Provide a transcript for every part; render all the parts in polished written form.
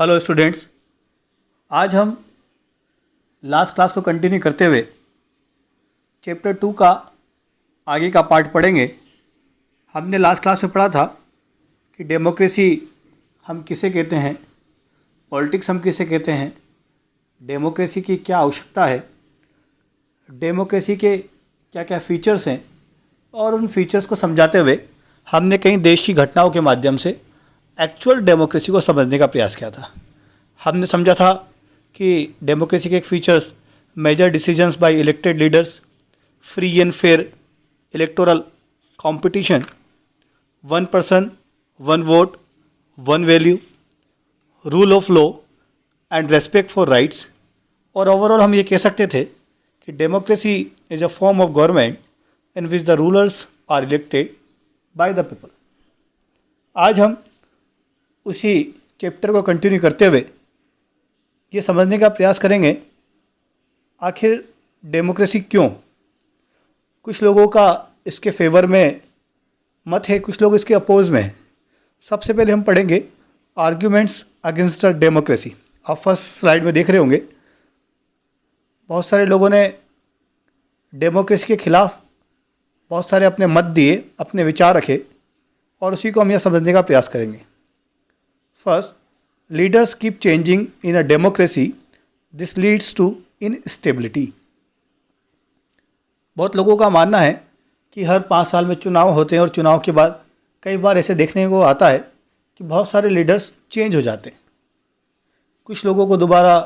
Hello students, आज हम last class को कंटिन्यू करते हुए चैप्टर 2 का आगे का पार्ट पढ़ेंगे। हमने लास्ट क्लास में पढ़ा था कि डेमोक्रेसी हम किसे कहते हैं, पॉलिटिक्स हम किसे कहते हैं, डेमोक्रेसी की क्या आवश्यकता है, डेमोक्रेसी के क्या क्या फीचर्स हैं, और उन फीचर्स को समझाते हुए हमने कई देश की घटनाओं के माध्यम से एक्चुअल डेमोक्रेसी को समझने का प्रयास किया था। हमने समझा था कि डेमोक्रेसी के एक features major decisions by elected leaders, free and fair electoral competition, one person one vote one value, rule of law and respect for rights. और ओवरऑल हम ये कह सकते थे कि democracy is a form of government in which the rulers are elected by the people. आज हम उसी चैप्टर को कंटिन्यू करते हुए ये समझने का प्रयास करेंगे आखिर डेमोक्रेसी क्यों। कुछ लोगों का इसके फेवर में मत है, कुछ लोग इसके अपोज में हैं। सबसे पहले हम पढ़ेंगे आर्ग्यूमेंट्स अगेंस्ट द डेमोक्रेसी। आप फर्स्ट स्लाइड में देख रहे होंगे, बहुत सारे लोगों ने डेमोक्रेसी के खिलाफ बहुत सारे अपने मत दिए, अपने विचार रखे, और उसी को हम यह समझने का प्रयास करेंगे। First, leaders keep changing in a democracy, this leads to instability. बहुत लोगों का मानना है कि हर 5 साल में चुनाव होते हैं और चुनाव के बाद कई बार ऐसे देखने को आता है कि बहुत सारे लीडर्स चेंज हो जाते हैं। कुछ लोगों को दोबारा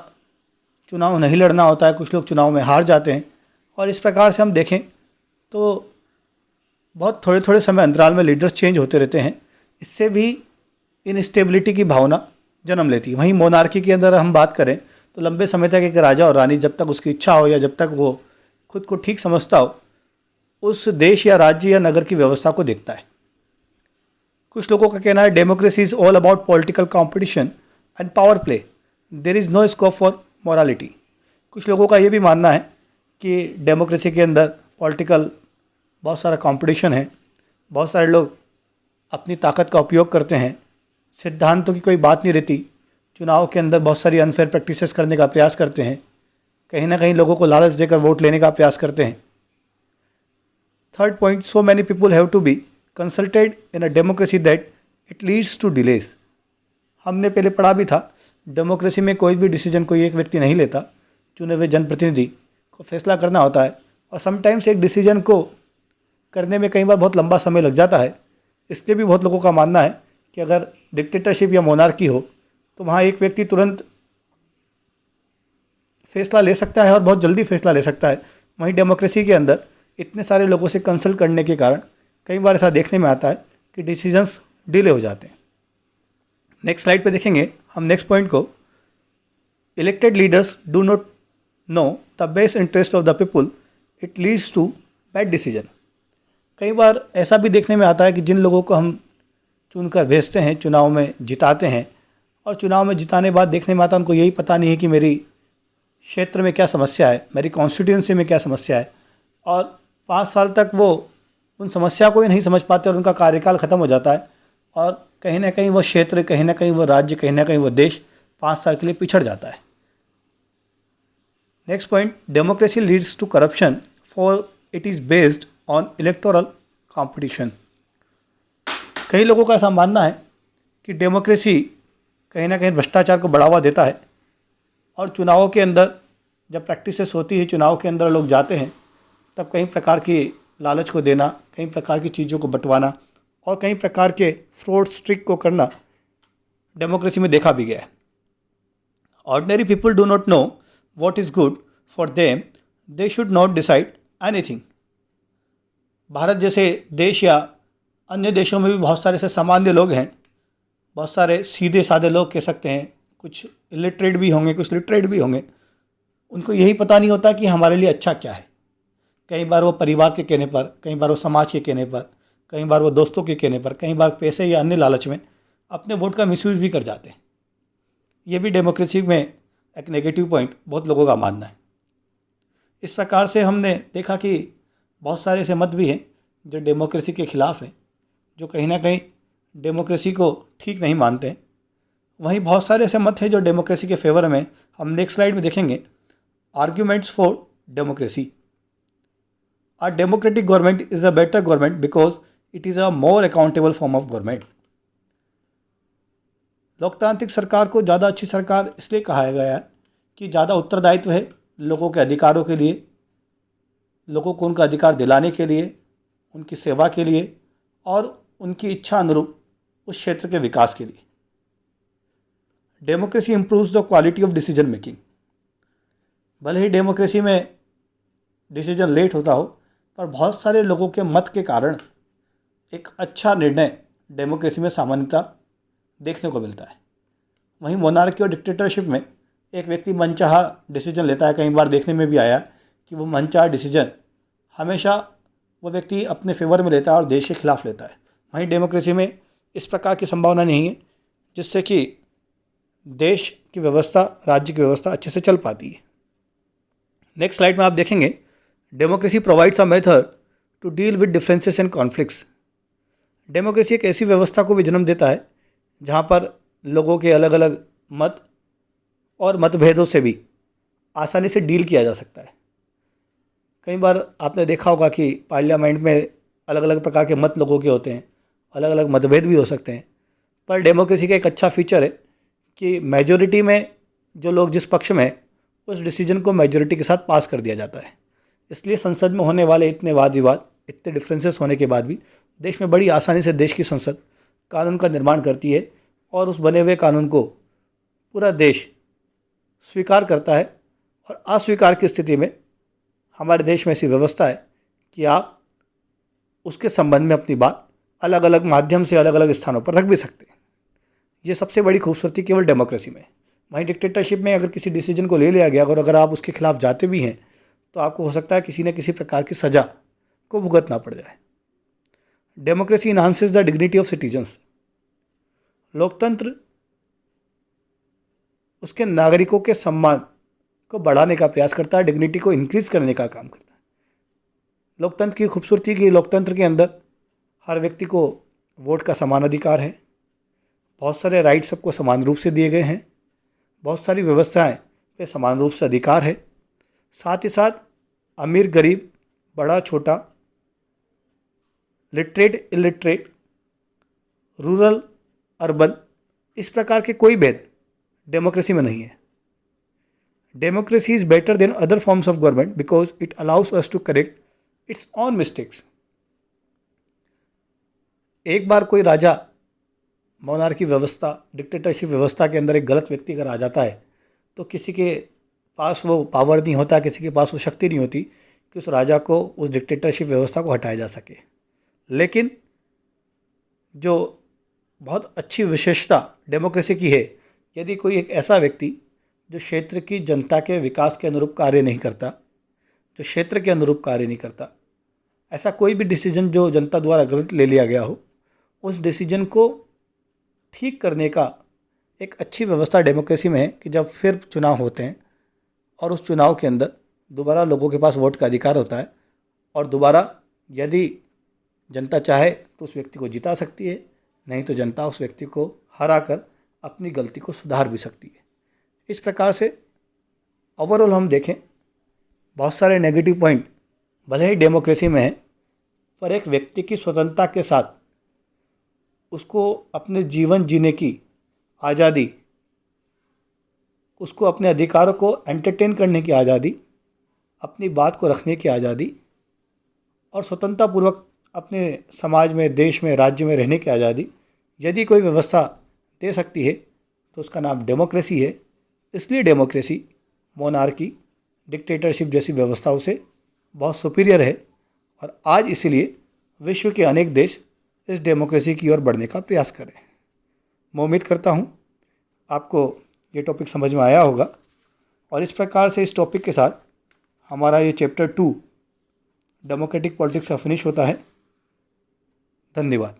चुनाव नहीं लड़ना होता है, कुछ लोग चुनाव में हार जाते हैं, और इस प्रकार से हम देखें तो बहुत थोड़े थोड़े समय अंतराल में लीडर्स चेंज होते रहते हैं। इससे भी इनस्टेबिलिटी की भावना जन्म लेती है। वहीं मोनार्की के अंदर हम बात करें तो लंबे समय तक एक राजा और रानी जब तक उसकी इच्छा हो या जब तक वो खुद को ठीक समझता हो, उस देश या राज्य या नगर की व्यवस्था को देखता है। कुछ लोगों का कहना है democracy is all about political competition and power play, there is no scope for morality. कुछ लोगों का ये भी मानना है कि डेमोक्रेसी के अंदर पॉलिटिकल बहुत सारा कंपटीशन है, बहुत सारे लोग अपनी ताकत का उपयोग करते हैं, सिद्धांतों की कोई बात नहीं रहती, चुनाव के अंदर बहुत सारी अनफेयर प्रैक्टिसेस करने का प्रयास करते हैं, कहीं ना कहीं लोगों को लालच देकर वोट लेने का प्रयास करते हैं। Third point, so many people have to be consulted in a democracy that it leads to delays. हमने पहले पढ़ा भी था, डेमोक्रेसी में कोई भी डिसीजन कोई एक व्यक्ति नहीं लेता, चुने हुए जनप्रतिनिधि को फैसला करना होता है, और समटाइम्स एक डिसीजन को करने में कई बार बहुत लंबा समय लग जाता है। इसलिए भी बहुत लोगों का मानना है कि अगर डिक्टेटरशिप या मोनार्की हो तो वहाँ एक व्यक्ति तुरंत फैसला ले सकता है और बहुत जल्दी फैसला ले सकता है। वहीं डेमोक्रेसी के अंदर इतने सारे लोगों से कंसल्ट करने के कारण कई बार ऐसा देखने में आता है कि डिसीजंस डिले हो जाते हैं। नेक्स्ट स्लाइड पे देखेंगे हम नेक्स्ट पॉइंट को, elected leaders do not know the best interest of the people, it leads to bad decision. कई बार ऐसा भी देखने में आता है कि जिन लोगों को हम चुनकर भेजते हैं, चुनाव में जिताते हैं, और चुनाव में जिताने बाद देखने में आता है उनको यही पता नहीं है कि मेरी क्षेत्र में क्या समस्या है, मेरी कॉन्स्टिट्यूंसी में क्या समस्या है, और 5 साल तक वो उन समस्या को ही नहीं समझ पाते और उनका कार्यकाल ख़त्म हो जाता है, और कहीं ना कहीं वो क्षेत्र, कहीं ना कहीं वो राज्य, कहीं ना कहीं वो देश 5 साल के लिए पिछड़ जाता है। Next point, democracy leads to corruption for it is based on electoral competition. कई लोगों का ऐसा मानना है कि डेमोक्रेसी कहीं ना कहीं भ्रष्टाचार को बढ़ावा देता है, और चुनावों के अंदर जब प्रैक्टिसेस होती है, चुनाव के अंदर लोग जाते हैं, तब कई प्रकार की लालच को देना, कई प्रकार की चीज़ों को बंटवाना और कई प्रकार के फ्रॉड ट्रिक को करना डेमोक्रेसी में देखा भी गया है। Ordinary people do not know what is good for them, they should not decide anything. Bharat जैसे देश या अन्य देशों में भी बहुत सारे ऐसे सामान्य लोग हैं, बहुत सारे सीधे साधे लोग कह सकते हैं, कुछ इलिटरेट भी होंगे, कुछ लिटरेट भी होंगे। उनको यही पता नहीं होता कि हमारे लिए अच्छा क्या है। कई बार वो परिवार के कहने पर, कई बार वो समाज के कहने पर, कई बार वो दोस्तों के कहने पर, कई बार पैसे या अन्य लालच में अपने वोट का मिसयूज भी कर जाते हैं। ये भी डेमोक्रेसी में एक नेगेटिव पॉइंट बहुत लोगों का मानना है। इस प्रकार से हमने देखा कि बहुत सारे ऐसे मत भी हैं जो डेमोक्रेसी के खिलाफ हैं, जो कहीं ना कहीं डेमोक्रेसी को ठीक नहीं मानते हैं, वहीं बहुत सारे ऐसे मत हैं जो डेमोक्रेसी के फेवर में। हम नेक्स्ट स्लाइड में देखेंगे arguments for democracy. A democratic government is a better government because it is a more accountable form of government. लोकतांत्रिक सरकार को ज़्यादा अच्छी सरकार इसलिए कहा गया है कि ज़्यादा उत्तरदायित्व है लोगों के अधिकारों के लिए, लोगों को उनका अधिकार दिलाने के लिए, उनकी सेवा के लिए और उनकी इच्छा अनुरूप उस क्षेत्र के विकास के लिए। Democracy improves the quality of decision making. भले ही डेमोक्रेसी में डिसीजन लेट होता हो, पर बहुत सारे लोगों के मत के कारण एक अच्छा निर्णय डेमोक्रेसी में सामान्यतः देखने को मिलता है। वहीं मोनार्की और डिक्टेटरशिप में एक व्यक्ति मनचाहा डिसीजन लेता है। कई बार देखने में भी आया कि वो मनचाहा डिसीजन हमेशा वो व्यक्ति अपने फेवर में लेता है और देश के खिलाफ लेता है। वहीं डेमोक्रेसी में इस प्रकार की संभावना नहीं है, जिससे कि देश की व्यवस्था, राज्य की व्यवस्था अच्छे से चल पाती है। नेक्स्ट स्लाइड में आप देखेंगे democracy provides a method to deal with differences and conflicts. Democracy एक ऐसी व्यवस्था को भी जन्म देता है जहाँ पर लोगों के अलग अलग मत और मतभेदों से भी आसानी से डील किया जा सकता है। कई बार आपने देखा होगा कि पार्लियामेंट में अलग अलग प्रकार के मत लोगों के होते हैं, अलग अलग मतभेद भी हो सकते हैं, पर डेमोक्रेसी का एक अच्छा फीचर है कि मेजॉरिटी में जो लोग जिस पक्ष में है उस डिसीजन को मेजॉरिटी के साथ पास कर दिया जाता है। इसलिए संसद में होने वाले इतने वाद विवाद, इतने डिफरेंसेस होने के बाद भी देश में बड़ी आसानी से देश की संसद कानून का निर्माण करती है और उस बने हुए कानून को पूरा देश स्वीकार करता है। और अस्वीकार की स्थिति में हमारे देश में ऐसी व्यवस्था है कि आप उसके संबंध में अपनी बात अलग अलग माध्यम से अलग अलग स्थानों पर रख भी सकते हैं। ये सबसे बड़ी खूबसूरती केवल डेमोक्रेसी में है। वहीं डिक्टेटरशिप में अगर किसी डिसीजन को ले लिया गया और अगर आप उसके खिलाफ जाते भी हैं तो आपको हो सकता है किसी न किसी प्रकार की सज़ा को भुगतना पड़ जाए। Democracy enhances the dignity of citizens. लोकतंत्र उसके नागरिकों के सम्मान को बढ़ाने का प्रयास करता है, डिग्निटी को इंक्रीज करने का काम करता है। लोकतंत्र की खूबसूरती की लोकतंत्र के अंदर हर व्यक्ति को वोट का समान अधिकार है, बहुत सारे राइट सबको समान रूप से दिए गए हैं, बहुत सारी व्यवस्थाएं पे समान रूप से अधिकार है। साथ ही साथ अमीर गरीब, बड़ा छोटा, लिटरेट इलिटरेट, रूरल अर्बन, इस प्रकार के कोई भेद डेमोक्रेसी में नहीं है। Democracy is better than other forms of government because it allows us to correct its own mistakes. एक बार कोई राजा मोनार्की व्यवस्था, डिक्टेटरशिप व्यवस्था के अंदर एक गलत व्यक्ति अगर आ जाता है तो किसी के पास वो पावर नहीं होता, किसी के पास वो शक्ति नहीं होती कि उस राजा को, उस डिक्टेटरशिप व्यवस्था को हटाया जा सके। लेकिन जो बहुत अच्छी विशेषता डेमोक्रेसी की है, यदि कोई एक ऐसा व्यक्ति जो क्षेत्र की जनता के विकास के अनुरूप कार्य नहीं करता, जो क्षेत्र के अनुरूप कार्य नहीं करता, ऐसा कोई भी डिसीजन जो जनता द्वारा गलत ले लिया गया हो, उस डिसीजन को ठीक करने का एक अच्छी व्यवस्था डेमोक्रेसी में है कि जब फिर चुनाव होते हैं और उस चुनाव के अंदर दोबारा लोगों के पास वोट का अधिकार होता है और दोबारा यदि जनता चाहे तो उस व्यक्ति को जिता सकती है, नहीं तो जनता उस व्यक्ति को हरा कर अपनी गलती को सुधार भी सकती है। इस प्रकार से ओवरऑल हम देखें, बहुत सारे नेगेटिव पॉइंट भले ही डेमोक्रेसी में है, पर एक व्यक्ति की स्वतंत्रता के साथ उसको अपने जीवन जीने की आज़ादी, उसको अपने अधिकारों को एंटरटेन करने की आज़ादी, अपनी बात को रखने की आज़ादी और स्वतंत्रतापूर्वक अपने समाज में, देश में, राज्य में रहने की आज़ादी यदि कोई व्यवस्था दे सकती है तो उसका नाम डेमोक्रेसी है। इसलिए डेमोक्रेसी मोनार्की, डिक्टेटरशिप जैसी व्यवस्थाओं से बहुत सुपीरियर है और आज इसीलिए विश्व के अनेक देश इस डेमोक्रेसी की ओर बढ़ने का प्रयास करें। मैं उम्मीद करता हूँ आपको ये टॉपिक समझ में आया होगा और इस प्रकार से इस टॉपिक के साथ हमारा ये चैप्टर 2 डेमोक्रेटिक पॉलिटिक्स का फिनिश होता है। धन्यवाद।